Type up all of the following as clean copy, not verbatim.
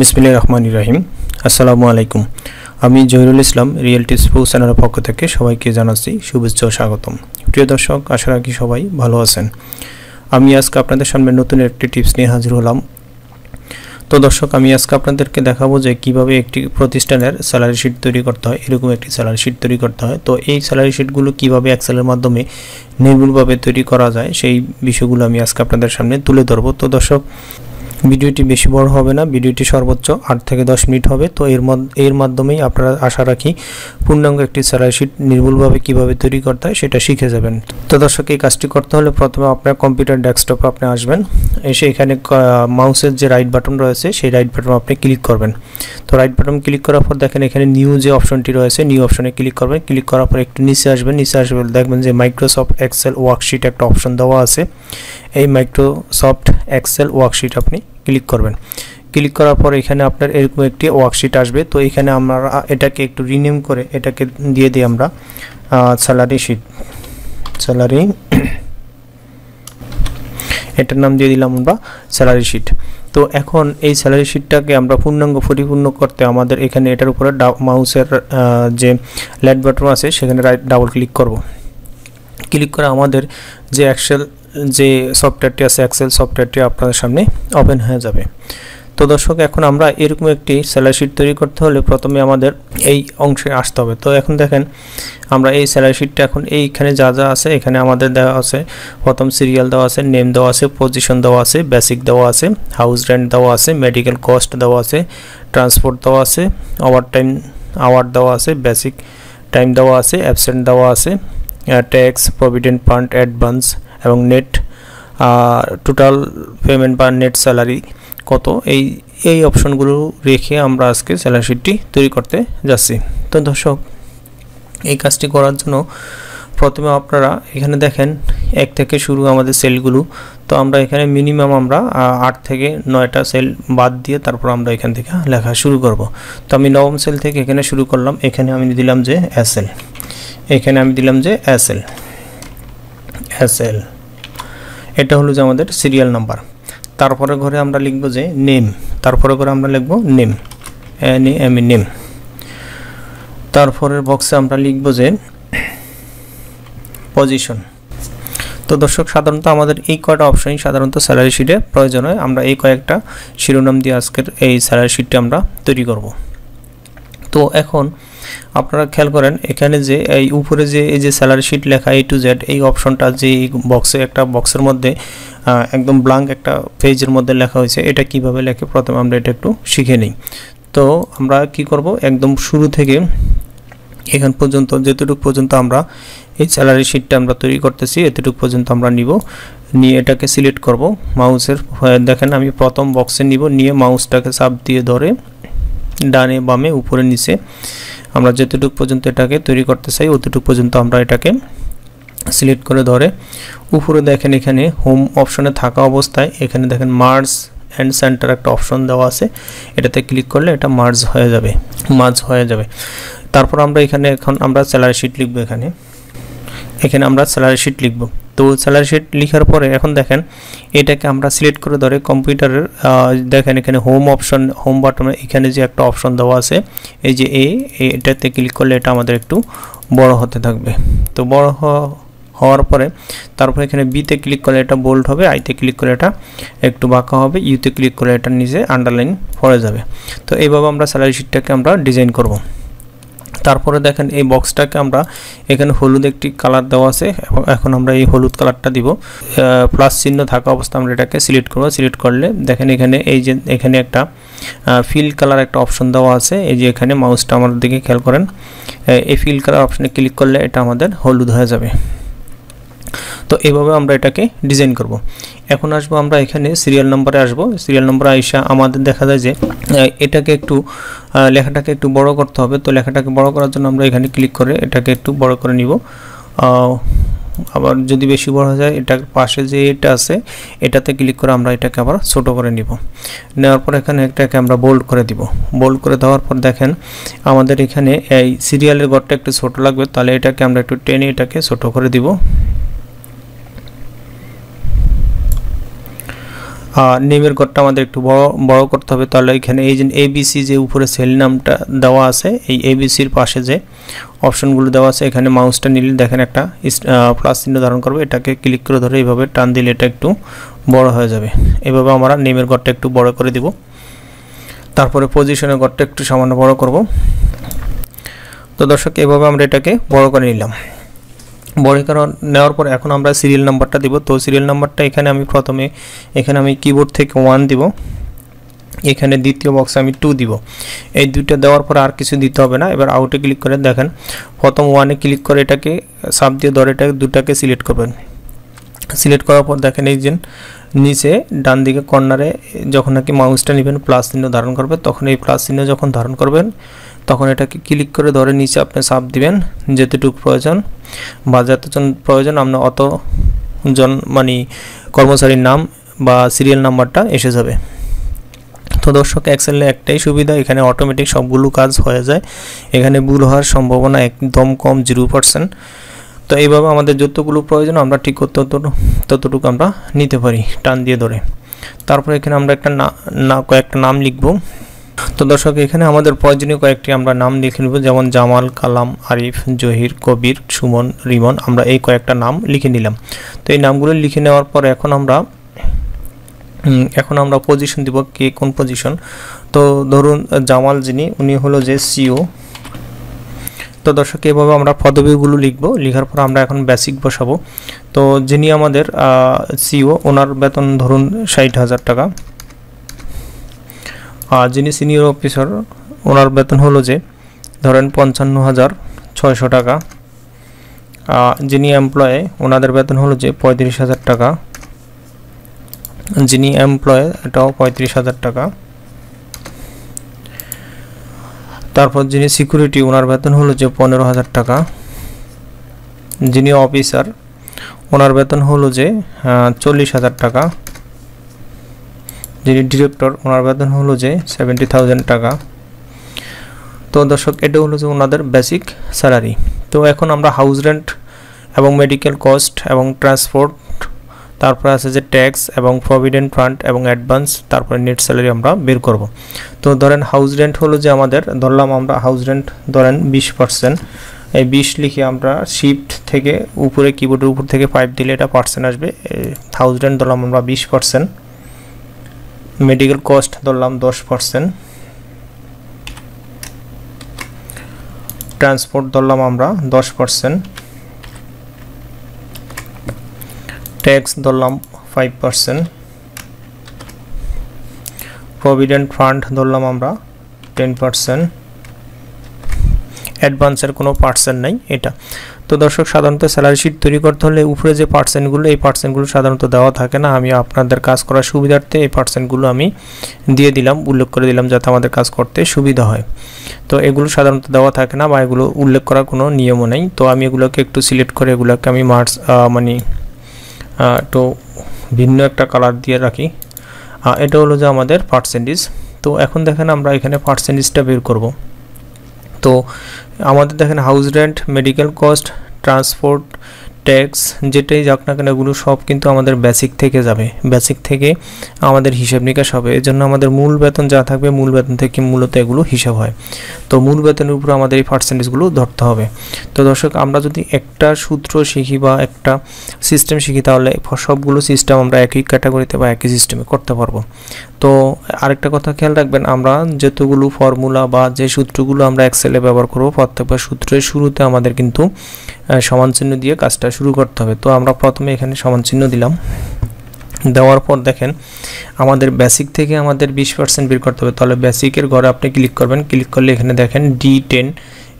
बिस्मिल्लाहिर्रहमानिर्रहीम আসসালামু আলাইকুম। আমি জহিরুল ইসলাম রিয়েলটি স্পোক চ্যানেলের পক্ষ থেকে সবাইকে জানাচ্ছি শুভেচ্ছা ও স্বাগতম। প্রিয় দর্শক, আশা রাখি সবাই ভালো আছেন। আমি আজকে আপনাদের সামনে নতুন একটি টিপস নিয়ে হাজির হলাম। তো দর্শক, আমি আজকে আপনাদেরকে দেখাবো যে কিভাবে একটি প্রতিষ্ঠানের স্যালারি শিট তৈরি করতে হয়। এরকম একটি স্যালারি শিট তৈরি করতে হয়। তো এই স্যালারি শিটগুলো কিভাবে এক্সেলের মাধ্যমে নির্ভুলভাবে তৈরি করা যায় সেই বিষয়গুলো আমি আজকে আপনাদের সামনে তুলে ধরবো। তো দর্শক, ভিডিওটি বেশি বড় হবে না, ভিডিওটি সর্বোচ্চ 8 থেকে 10 মিনিট হবে। তো এর মাধ্যমেই আপনারা আশা রাখি পূর্ণাঙ্গ একটি স্যালারি শিট নির্ভুলভাবে কিভাবে তৈরি করতে হয় সেটা শিখে যাবেন। তো দর্শক, এই কাজটি করতে হলে প্রথমে আপনার কম্পিউটার ডেস্কটপে আপনি আসবেন, এসে এখানে মাউসের যে রাইট বাটন রয়েছে সেই রাইট বাটন আপনি ক্লিক করবেন। তো রাইট বাটন ক্লিক করার পর দেখেন এখানে নিউ যে অপশনটি রয়েছে, নিউ অপশনে ক্লিক করবেন। ক্লিক করার পর একটু নিচে আসবেন, দেখবেন যে মাইক্রোসফট এক্সেল ওয়ার্কশিট একটা অপশন দেওয়া আছে। এই মাইক্রোসফট এক্সেল ওয়ার্কশিট আপনি ক্লিক করবেন। ক্লিক করার পর এখানে আপনার এরকম একটি ওয়ার্কশিট আসবে। তো এখানে আমরা এটাকে একটু রিনেম করে এটাকে দিয়ে দিই আমরা স্যালারি শিট, স্যালারি এটার নাম দিয়ে দিলাম আমরা স্যালারি শিট। তো এখন এই স্যালারি শিটটাকে আমরা পূর্ণাঙ্গ পরিপূর্ণ করতে আমাদের এখানে এটার উপরে মাউসের যে লেফট বাটন আছে সেখানে ডাবল ক্লিক করব। ক্লিক করে আমাদের যে এক্সেল যে সফটওয়্যারটি আছে, এক্সেল সফটওয়্যারটি আপনাদের সামনে ওপেন হয়ে যাবে। তো দর্শক, এখন আমরা এরকম একটি স্যালারি শিট তৈরি করতে হলে প্রথমে আমাদের এই অংশে আসতে হবে। তো এখন দেখেন আমরা এই স্যালারি শিটটা এখন এইখানে যা যা আছে এখানে আমাদের দেওয়া আছে, প্রথম সিরিয়াল দেওয়া আছে, নেম দেওয়া আছে, পজিশন দেওয়া আছে, বেসিক দেওয়া আছে, হাউস রেন্ট দেওয়া আছে, মেডিকেল কস্ট দেওয়া আছে, ট্রান্সপোর্ট দেওয়া আছে, ওভারটাইম আওয়ার দেওয়া আছে, বেসিক টাইম দেওয়া আছে, অ্যাবসেন্ট দেওয়া আছে, ট্যাক্স, প্রভিডেন্ট ফান্ড, অ্যাডভান্স এবং নেট টোটাল পেমেন্ট বা নেট স্যালারি কত, এই অপশনগুলো রেখে আমরা আজকে স্যালারি শিটটি তৈরি করতে যাচ্ছি। তো দর্শক, এই কাজটি করার জন্য প্রথমে আপনারা এখানে দেখেন 1 থেকে শুরু আমাদের সেলগুলো। তো আমরা এখানে মিনিমাম আমরা 8 থেকে 9টা সেল বাদ দিয়ে তারপর আমরা এখান থেকে লেখা শুরু করব। তো আমি 9ম সেল থেকে এখানে শুরু করলাম। এখানে আমি দিলাম যে এসএল, এখানে আমি দিলাম যে এসএল, এটা হলো যে আমাদের সিরিয়াল নাম্বার। তারপরে ঘরে আমরা লিখব যে নেম, তারপরে ঘরে আমরা লিখব নেম, নেম। তারপরের বক্সে আমরা লিখব যে পজিশন। তো দর্শক, সাধারণত আমাদের এই কয়টা অপশনই সাধারণত স্যালারি শিটে প্রয়োজন হয়। আমরা এই কয়েকটা শিরোনাম দিয়ে আজকের এই স্যালারি শিটটা আমরা তৈরি করব। তো এখন আপনারা খেয়াল করেন এখানে যে এই উপরে যে এই যে স্যালারি শিট লেখা A to Z, এই অপশনটা যে বক্সে একটা বক্সের মধ্যে একদম ব্ল্যাঙ্ক একটা পেজের মধ্যে লেখা হয়েছে, এটা কিভাবে লেখে প্রথমে আমরা এটা একটু শিখে নিই। তো আমরা কি করব, একদম শুরু থেকে এখান পর্যন্ত যতটুকু পর্যন্ত আমরা এই স্যালারি শিটটা আমরা তৈরি করতেছি এতটুকু পর্যন্ত আমরা নিয়ে এটাকে সিলেক্ট করব মাউসের। দেখেন আমি প্রথম বক্সে নিয়ে মাউসটাকে চাপ দিয়ে ধরে ডানে বামে উপরে নিচে আমরা যতটুকু পর্যন্ত এটাকে তৈরি করতে চাই অতটুকু পর্যন্ত আমরা এটাকে সিলেক্ট করে ধরে উপরে দেখেন এখানে হোম অপশনে থাকা অবস্থায় এখানে দেখেন মার্জ অ্যান্ড সেন্টার একটা অপশন দেওয়া আছে, এটাতে ক্লিক করলে এটা মার্জ হয়ে যাবে। তারপর আমরা এখন আমরা স্যালারি শিট লিখব। এখানে আমরা স্যালারি শিট লিখব। তো স্যালারি শিট লেখার পরে এখন দেখেন এটাকে আমরা সিলেক্ট করে ধরে কম্পিউটারের দেখেন এখানে হোম বাটনে এখানে যে একটা অপশন দেওয়া আছে এই যে এটাতে ক্লিক করলে এটা আমাদের একটু বড় হতে থাকবে। তো বড় হওয়ার পরে তারপর এখানে বিতে ক্লিক করলে এটা বোল্ড হবে, আইতে ক্লিক করলে এটা একটু বাঁকা হবে, ইউতে ক্লিক করলে এটা নিচে আন্ডারলাইন পড়ে যাবে। তো এইভাবে আমরা স্যালারি শিটটাকে আমরা ডিজাইন করব। তারপরে দেখেন এই বক্সটাকে আমরা এখানে হলুদ একটি কালার দেওয়া আছে, এখন আমরা এই হলুদ কালারটা দিব। প্লাস চিহ্ন থাকা অবস্থা আমরা এটাকে সিলেক্ট করব। সিলেক্ট করলে দেখেন এখানে এই যে এখানে একটা ফিল কালার একটা অপশন দেওয়া আছে, এই যে এখানে মাউসটা আমাদের দিকে খেয়াল করেন, এই ফিল কালার অপশনে ক্লিক করলে এটা আমাদের হলুদ হয়ে যাবে। তো এইভাবে আমরা এটাকে ডিজাইন করব। এখন আসবো আমরা এখানে সিরিয়াল নম্বরে আসবো। সিরিয়াল নম্বরে আইসা আমাদের দেখা যায় যে এটাকে একটু লেখাটাকে একটু বড় করতে হবে। তো লেখাটাকে বড় করার জন্য আমরা এখানে ক্লিক করে এটাকে একটু বড় করে নিব। আবার যদি বেশি বড় হয়ে যায় এটার পাশে যে এটা আছে এটাতে ক্লিক করে আমরা এটাকে আবার ছোট করে নিব। নেওয়ার পর এখানে এটাকে আমরা বোল্ড করে দিব। বোল্ড করে দেওয়ার পর দেখেন আমাদের এখানে এই সিরিয়ালের ঘরটা একটু ছোট লাগবে, তাহলে এটাকে আমরা একটু টেনে এটাকে ছোট করে দিব। নেমের ঘরটা আমাদের একটু বড় করতে হবে। তাহলে এখানে এই যে এবিসি যে উপরে সেল নামটা দেওয়া আছে, এই এবিসির পাশে যে অপশনগুলো দেওয়া আছে এখানে মাউসটা নিলে দেখেন একটা প্লাস চিহ্ন ধারণ করবে, এটাকে ক্লিক করে ধরে এইভাবে টান দিলে এটা একটু বড় হয়ে যাবে। এভাবে আমরা নেমের ঘরটা একটু বড় করে দিব। তারপরে পজিশনের ঘরটা একটু সামান্য বড় করব। তো দর্শক এভাবে আমরা এটাকে বড় করে নিলাম। বড় করে নেওয়ার পর এখন আমরা সিরিয়াল নাম্বারটা দিব। তো সিরিয়াল নাম্বারটা এখানে আমি প্রথমে কিবোর্ড থেকে 1 দিব, এখানে দ্বিতীয় বক্সে আমি 2 দিব। এই দুইটা দেওয়ার পর আর কিছু দিতে হবে না। এবার আউটে ক্লিক করে দেখেন প্রথম 1-এ ক্লিক করে এটাকে সাব দিয়ে ধরে এটাকে দুটাকে সিলেক্ট করবেন। সিলেক্ট করার পর দেখেন এই যে নিচে ডান দিকে কর্নারে যখন নাকি মাউসটা নেবেন প্লাস চিহ্ন ধারণ করবে, তখন এই প্লাস চিহ্ন যখন ধারণ করবেন তখন এটাকে ক্লিক করে ধরে নিচে আপনি চাপ দিবেন যেতটুকু প্রয়োজন বা যতজন প্রয়োজন আপনার অতজন মানে কর্মচারীর নাম বা সিরিয়াল নাম্বারটা এসে যাবে। তো দর্শক এক্সেলে একটাই সুবিধা, এখানে অটোমেটিক সবগুলো কাজ হয়ে যায়, এখানে ভুল হওয়ার সম্ভাবনা একদম কম, 0%। তো এইভাবে আমাদের যতগুলো প্রয়োজন আমরা ঠিক ততটুকু আমরা নিতে পারি টান দিয়ে ধরে। তারপরে এখানে আমরা কয়েকটা নাম লিখব। তো দর্শক এখানে আমাদের প্রয়োজনীয় কয়েকটি আমরা নাম লিখে নেব, যেমন জামাল, কালাম, আরিফ, জহির, কবির, সুমন, রিমন, আমরা এই কয়েকটা নাম লিখে নিলাম। তো এই নামগুলো লিখে নেওয়ার পর এখন আমরা পজিশন দিব, কে কোন পজিশন। তো ধরুন জামাল যিনি উনি হলো যে সিও। তো দর্শক এভাবে আমরা পদবিগুলো লিখব, লেখার পর আমরা এখন বেসিক বসাবো। তো যিনি আমাদের সিও ওনার বেতন ধরুন 60,000 টাকা। আর যিনি সিনিয়র অফিসার ওনার বেতন হলো যে ধরেন 55,600 টাকা। যিনি এমপ্লয়ে ওনাদের বেতন হলো যে 35,000 টাকা। যিনি এমপ্লয়ে এটাও 35,000 টাকা। তারপর যিনি সিকিউরিটি ওনার বেতন হলো যে 15,000 টাকা। যিনি অফিসার ওনার বেতন হলো যে 40,000 টাকা। যিনি ডিরেক্টর ওনার বেতন হলো যে 70,000 টাকা। তো দর্শক এটা হলো যে ওনাদের বেসিক স্যালারি। তো এখন আমরা হাউস রেন্ট এবং মেডিকেল কস্ট এবং ট্রান্সপোর্ট, তারপরে আছে যে ট্যাক্স এবং প্রভিডেন্ট ফান্ড এবং অ্যাডভান্স, তারপরে নেট স্যালারি আমরা বের করব। তো ধরেন হাউস রেন্ট হলো যে আমাদের ধরলাম আমরা হাউস রেন্ট ধরেন 20%, এই 20 লিখে আমরা শিফট থেকে উপরে কিবোর্ডের উপর থেকে 5 দিলে এটা পার্সেন্ট আসবে। হাউস রেন্ট ধরলাম আমরা 20%, মেডিকেল কস্ট ধরলাম 10%, ট্রান্সপোর্ট ধরলাম আমরা 10%, ট্যাক্স ধরলাম 5%, প্রভিডেন্ট ফান্ড ধরলাম আমরা 10%, অ্যাডভান্সের কোনো পার্সেন্ট নাই এটা। তো দর্শক সাধারণত স্যালারি শিট তৈরি করতে হলে উপরে যে পার্সেন্টগুলো এই পার্সেন্টগুলো সাধারণত দেওয়া থাকে না, আমি আপনাদের কাজ করার সুবিধার্থে এই পার্সেন্টগুলো আমি দিয়ে দিলাম, উল্লেখ করে দিলাম যাতে আমাদের কাজ করতে সুবিধা হয়। তো এগুলো সাধারণত দেওয়া থাকে না বা এগুলো উল্লেখ করার কোনো নিয়মও নেই। তো আমি এগুলোকে একটু সিলেক্ট করে এগুলোকে আমি একটু ভিন্ন একটা কালার দিয়ে রাখি। এটা হলো যে আমাদের পার্সেন্টেজ। তো এখন দেখেন আমরা এখানে পার্সেন্টেজটা বের করব। তো আমাদের দেখেন house rent, medical cost, transport, tax যেটাই যাক না কেন এগুলো সব কিন্তু আমাদের বেসিক থেকে যাবে, বেসিক থেকে আমাদের হিসাব নিকাশ হবে। এই জন্য আমাদের মূল বেতন যা থাকবে মূল বেতন থেকে মূলত এগুলো হিসাব হয়। তো মূল বেতনের উপর আমাদের এই পার্সেন্টেজগুলো ধরতে হবে। তো দর্শক আমরা যদি একটা সূত্র শিখি বা একটা সিস্টেম শিখি তাহলে সবগুলো সিস্টেম আমরা একই ক্যাটাগরিতে বা একই সিস্টেমে করতে পারবো। তো আরেকটা কথা খেয়াল রাখবেন, আমরা যতগুলো ফর্মুলা বা যে সূত্রগুলো আমরা এক্সেলে ব্যবহার করব প্রত্যেকটা সূত্রের শুরুতে আমাদের কিন্তু সমান চিহ্ন দিয়ে কাজটা শুরু করতে হবে। তো আমরা প্রথমে এখানে সমান চিহ্ন দিলাম, দেওয়ার পর দেখেন আমাদের বেসিক থেকে আমাদের 20% বের করতে হবে। তাহলে বেসিকের ঘরে আপনি ক্লিক করবেন, ক্লিক করলে এখানে দেখেন D10,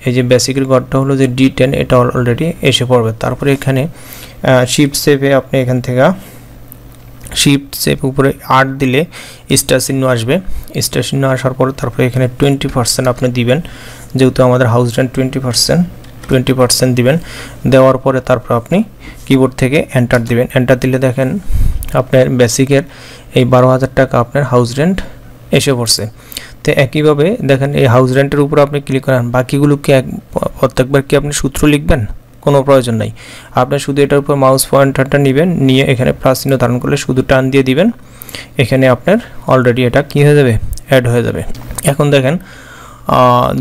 এই যে বেসিকের ঘরটা হলো যে D10, এটা অলরেডি এসে পড়বে। তারপরে এখানে শিফট সেভে আপনি এখান থেকে শিফট সেভ উপরে 8 দিলে স্টার চিহ্ন আসবে। স্টার চিহ্ন আসার পরে তারপরে এখানে 20% আপনি দিবেন, যেহেতু আমাদের হাউস রেন্ট 20% দিবেন। দেওয়ার পরে তারপর আপনি কিবোর্ড থেকে এন্টার দিবেন। এন্টার দিলে দেখেন আপনার বেসিকের এই 12,000 টাকা আপনার হাউস রেন্ট এসে পড়ছে। তো একইভাবে দেখেন এই হাউস রেন্টের উপর আপনি ক্লিক করেন, বাকিগুলোকে প্রত্যেকবার কি আপনি সূত্র লিখবেন? কোনো প্রয়োজন নাই। আপনি শুধু এটার উপর মাউস পয়েন্টারটা নেবেন, নিয়ে এখানে প্লাস চিহ্ন ধারণ করলে শুধু টান দিয়ে দিবেন, এখানে আপনার অলরেডি এটা কি হয়ে যাবে, অ্যাড হয়ে যাবে। এখন দেখেন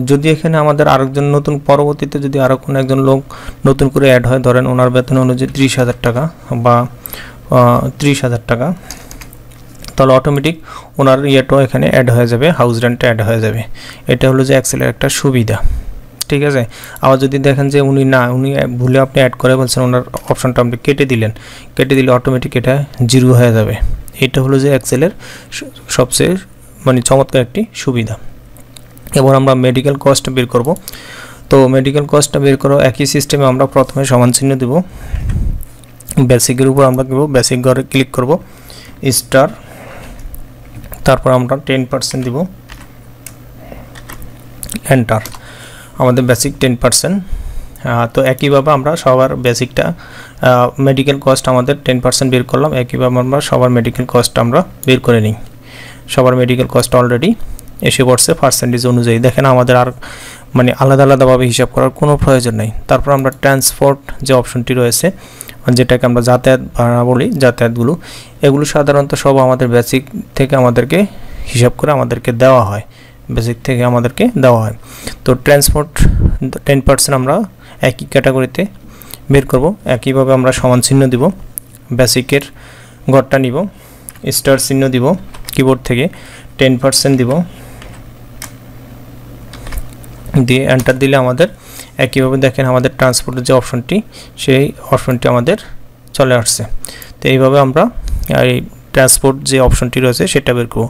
যদি এখানে আমাদের আরেকজন নতুন পরবর্তীতে যদি আরও কোনো একজন লোক নতুন করে অ্যাড হয়, ধরেন ওনার বেতন অনুযায়ী 30,000 টাকা বা 30,000 টাকা, তাহলে অটোমেটিক ওনার ইয়েটাও এখানে অ্যাড হয়ে যাবে, হাউস রেন্টটা অ্যাড হয়ে যাবে। এটা হলো যে এক্সেলের একটা সুবিধা, ঠিক আছে। আবার যদি দেখেন যে উনি ভুলে আপনি অ্যাড করে বলছেন, ওনার অপশনটা আপনি কেটে দিলে অটোমেটিক এটা 0 হয়ে যাবে। এটা হলো যে এক্সেলের সবচেয়ে মানে চমৎকার একটি সুবিধা। এবার আমরা মেডিকেল কস্ট বের করব। তো মেডিকেল কস্টটা বের করো একই সিস্টেমে আমরা প্রথমে সমান চিহ্ন দেব, বেসিকের উপর আমরা দেব, বেসিক ঘরে ক্লিক করব, স্টার, তারপর আমরা 10% দিব, এন্টার, আমাদের বেসিক 10%। তো একইভাবে আমরা সবার বেসিকটা মেডিকেল কস্ট আমাদের 10% বের করলাম, একইভাবে আমরা সবার মেডিকেল কস্ট আমরা বের করে নিই। সবার মেডিকেল কস্ট অলরেডি এসে পড়ছে পার্সেন্টেজ অনুযায়ী। দেখেন আমাদের আর মানে আলাদাভাবে হিসাব করার কোনো প্রয়োজন নেই। তারপর আমরা ট্রান্সপোর্ট যে অপশনটি রয়েছে, যেটাকে আমরা যাতায়াত ভাড়া বলি, যাতায়াতগুলো, এগুলো সাধারণত সব আমাদের বেসিক থেকে আমাদেরকে হিসাব করে আমাদেরকে দেওয়া হয়, বেসিক থেকে আমাদেরকে দেওয়া হয়। তো ট্রান্সপোর্ট 10% আমরা একই ক্যাটাগরিতে বের করব। একইভাবে আমরা সমান চিহ্ন দিব, বেসিকের ঘরটা নিব, স্টার চিহ্ন দিব, কিবোর্ড থেকে 10% দিব, দিয়ে এন্টার দিলে আমাদের একইভাবে দেখেন আমাদের ট্রান্সপোর্টের যে অপশনটি, সেই অপশনটি আমাদের চলে আসছে। তো এইভাবে আমরা এই ট্রান্সপোর্ট যে অপশনটি রয়েছে সেটা বের করব।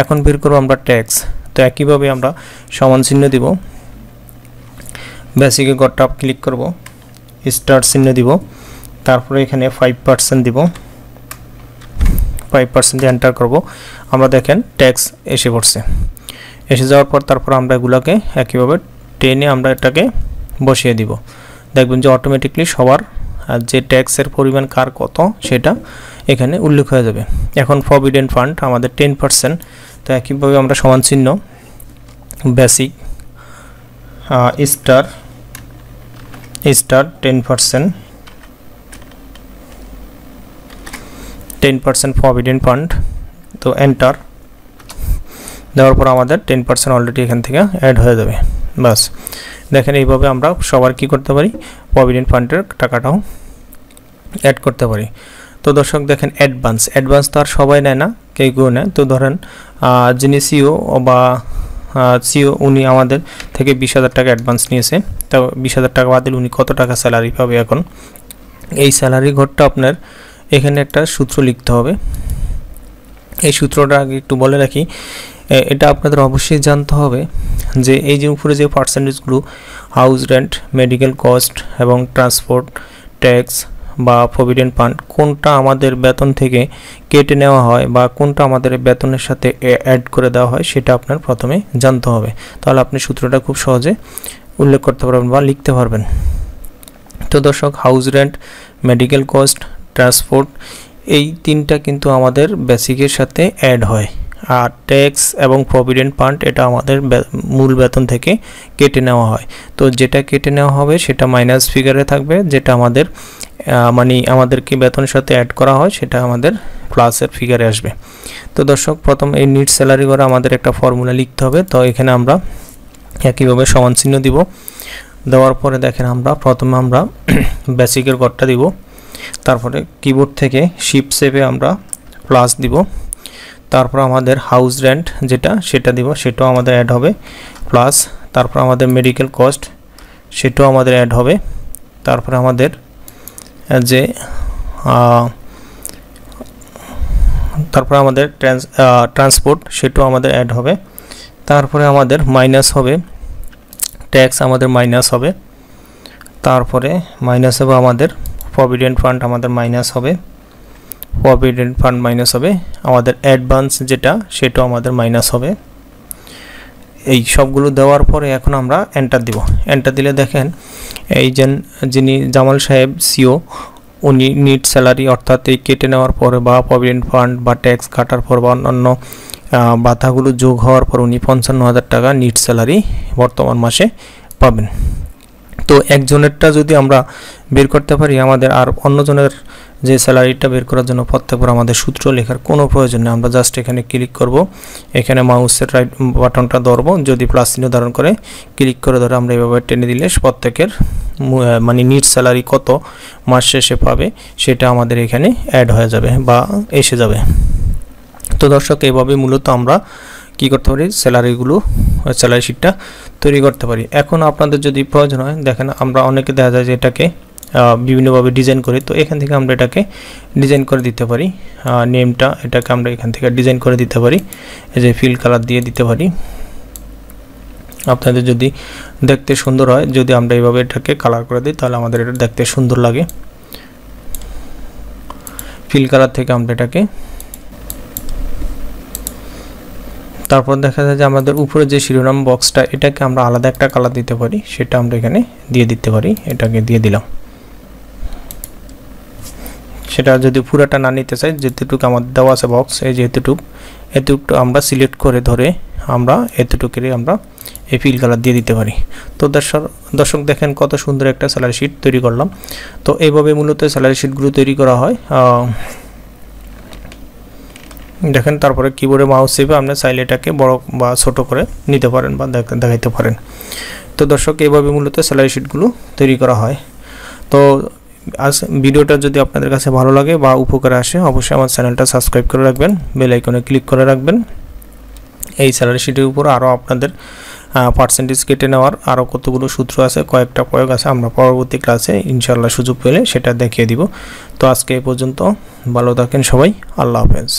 এখন বের করব আমরা ট্যাক্স। তো একইভাবে আমরা সমান চিহ্ন দিব, বেসিকের ঘরটা ক্লিক করব, স্টার চিহ্ন দিব, তারপরে এখানে 5% দিব, 5% দিয়ে এন্টার করব। আমরা দেখেন ট্যাক্স এসে পড়ছে। এসে যাওয়ার পর তারপর আমরা এগুলোকে একইভাবে টেনে আমরা এটাকে বসিয়ে দিব। দেখবেন যে অটোমেটিকলি সবার যে ট্যাক্সের পরিমাণ কার কত সেটা এখানে উল্লেখ হয়ে যাবে। এখন প্রভিডেন্ট ফান্ড আমাদের 10%। তো একইভাবে আমরা সমান চিহ্ন, বেসিক, স্টার 10% প্রভিডেন্ট ফান্ড। তো এন্টার দেওয়ার পর আমাদের 10% অলরেডি এখান থেকে অ্যাড হয়ে যাবে। বাস দেখেন এইভাবে আমরা সবার কি করতে পারি, প্রভিডেন্ট ফান্ডের টাকাটাও অ্যাড করতে পারি। তো দর্শক দেখেন অ্যাডভান্স তো আর সবাই নেয় না, কেউ নেয়। তো ধরেন যিনি সিও বা সিও, উনি আমাদের থেকে 20,000 টাকা অ্যাডভান্স নিয়েছে। তো 20,000 টাকা বাদ দিলে উনি কত টাকা স্যালারি পাবে? এখন এই স্যালারি ঘরটা আপনার এখানে একটা সূত্র লিখতে হবে। এই সূত্রটা আগে একটু বলে রাখি, এটা আপনাদের অবশ্যই জানতে হবে যে এই যে উপরে যে পার্সেন্টেজগুলো, হাউস রেন্ট, মেডিকেল কস্ট এবং ট্রান্সপোর্ট, ট্যাক্স বা প্রভিডেন্ট ফান্ড, কোনটা আমাদের বেতন থেকে কেটে নেওয়া হয় বা কোনটা আমাদের বেতনের সাথে অ্যাড করে দেওয়া হয় সেটা আপনার প্রথমে জানতে হবে। তাহলে আপনি সূত্রটা খুব সহজে উল্লেখ করতে পারবেন বা লিখতে পারবেন। তো দর্শক, house rent, medical cost, transport, এই তিনটা কিন্তু আমাদের বেসিকের সাথে অ্যাড হয়। আর ট্যাক্স এবং প্রভিডেন্ট ফান্ড এটা আমাদের মূল বেতন থেকে কেটে নেওয়া হয়। তো যেটা কেটে নেওয়া হবে সেটা মাইনাস ফিগারে থাকবে, যেটা আমাদের মানে আমাদেরকে বেতনের সাথে অ্যাড করা হয় সেটা আমাদের প্লাসের ফিগারে আসবে। তো দর্শক, প্রথম এই নিট স্যালারি করে আমাদের একটা ফর্মুলা লিখতে হবে। তো এখানে আমরা একইভাবে সমান চিহ্ন দিব, দেওয়ার পরে দেখেন আমরা প্রথমে আমরা বেসিকের ঘরটা দিব, তারপরে কিবোর্ড থেকে শিফট সেভে আমরা প্লাস দিব, তারপর আমাদের হাউস রেন্ট যেটা সেটা দিব, সেটাও আমাদের অ্যাড হবে প্লাস, তারপর আমাদের মেডিকেল কস্ট সেটাও আমাদের অ্যাড হবে, তারপর আমাদের যে তারপর আমাদের ট্রান্সপোর্ট সেটাও আমাদের অ্যাড হবে, তারপরে আমাদের মাইনাস হবে ট্যাক্স, আমাদের মাইনাস হবে, তারপরে মাইনাস হবে আমাদের প্রভিডেন্ট ফান্ড, আমাদের মাইনাস হবে, প্রভিডেন্ট ফান্ড মাইনাস হবে, আমাদের অ্যাডভান্স যেটা সেটাও আমাদের মাইনাস হবে। এই সবগুলো দেওয়ার পরে এখন আমরা এন্টার দিব। এন্টার দিলে দেখেন এই যিনি জামাল সাহেব সিও, উনি নিট স্যালারি অর্থাৎ এই কেটে নেওয়ার পরে বা প্রভিডেন্ট ফান্ড বা ট্যাক্স কাটার পর বা অন্যান্য বাধাগুলো যোগ হওয়ার পর উনি 55,000 টাকা নিট স্যালারি বর্তমান মাসে পাবেন। তো একজনেরটা যদি আমরা বের করতে পারি, আমাদের আর অন্যজনের যে স্যালারিটা বের করার জন্য প্রত্যেকবার আমাদের সূত্র লেখার কোনো প্রয়োজন নেই। আমরা জাস্ট এখানে ক্লিক করব, এখানে মাউসের রাইট বাটনটা ধরব, যদি প্লাস চিহ্ন ধারণ করে ক্লিক করে ধরে আমরা এভাবে টেনে দিলে প্রত্যেকের মানে নিট স্যালারি কত মাস শেষে পাবে সেটা আমাদের এখানে অ্যাড হয়ে যাবে বা এসে যাবে। তো দর্শক, এইভাবে মূলত আমরা কি করতে পারি, স্যালারি শিটটা তৈরি করতে পারি। এখন আপনাদের যদি প্রয়োজন হয়, দেখেন আমরা অনেকে দেখা যায় যে এটাকে বিভিন্নভাবে ডিজাইন করি, তো এখান থেকে আমরা এটাকে ডিজাইন করে দিতে পারি। নেমটা এটাকে আমরা এখান থেকে ডিজাইন করে দিতে পারি, এই যে ফিল কালার দিয়ে দিতে পারি। আপনাদের যদি দেখতে সুন্দর হয়, যদি আমরা এইভাবে এটাকে কালার করে দিই তাহলে আমাদের এটা দেখতে সুন্দর লাগে। ফিল কালার থেকে আমরা এটাকে, তারপর দেখা যায় যে আমাদের উপরে যে শিরোনাম বক্সটা, এটাকে আমরা আলাদা একটা কালার দিতে পারি, সেটা আমরা এখানে দিয়ে দিতে পারি। এটাকে দিয়ে দিলাম। সেটা যদি পুরাটা না নিতে চাই, যেতটুকু আমাদের দেওয়া আছে বক্স, এই যে এতটুকু আমরা সিলেক্ট করে ধরে আমরা এতটুকুরই আমরা এই ফিল কালার দিয়ে দিতে পারি। তো দর্শক দেখেন কত সুন্দর একটা স্যালারি শিট তৈরি করলাম। তো এইভাবে মূলত স্যালারি শিটগুলো তৈরি করা হয়। দেখেন, তারপরে কিবোর্ডে মাউস চেপে আপনি চাইলে এটাকে বড় বা ছোট করে নিতে পারেন বা দেখাইতে পারেন। তো দর্শক, এইভাবে মূলত স্যালারি শিটগুলো তৈরি করা হয়। তো আজ ভিডিওটা যদি আপনাদের কাছে ভালো লাগে বা উপকারে আসে, অবশ্যই আমার চ্যানেলটা সাবস্ক্রাইব করে রাখবেন, বেল আইকনে ক্লিক করে রাখবেন। এই স্যালারি শিটের উপর আরও আপনাদের পার্সেন্টেজ কেটে নেওয়ার আরও কতগুলো সূত্র আছে, কয়েকটা প্রয়োগ আছে, আমরা পরবর্তী ক্লাসে ইনশাআল্লাহ সুযোগ পেলে সেটা দেখিয়ে দিব। তো আজকে এই পর্যন্ত, ভালো থাকেন সবাই, আল্লাহ হাফেজ।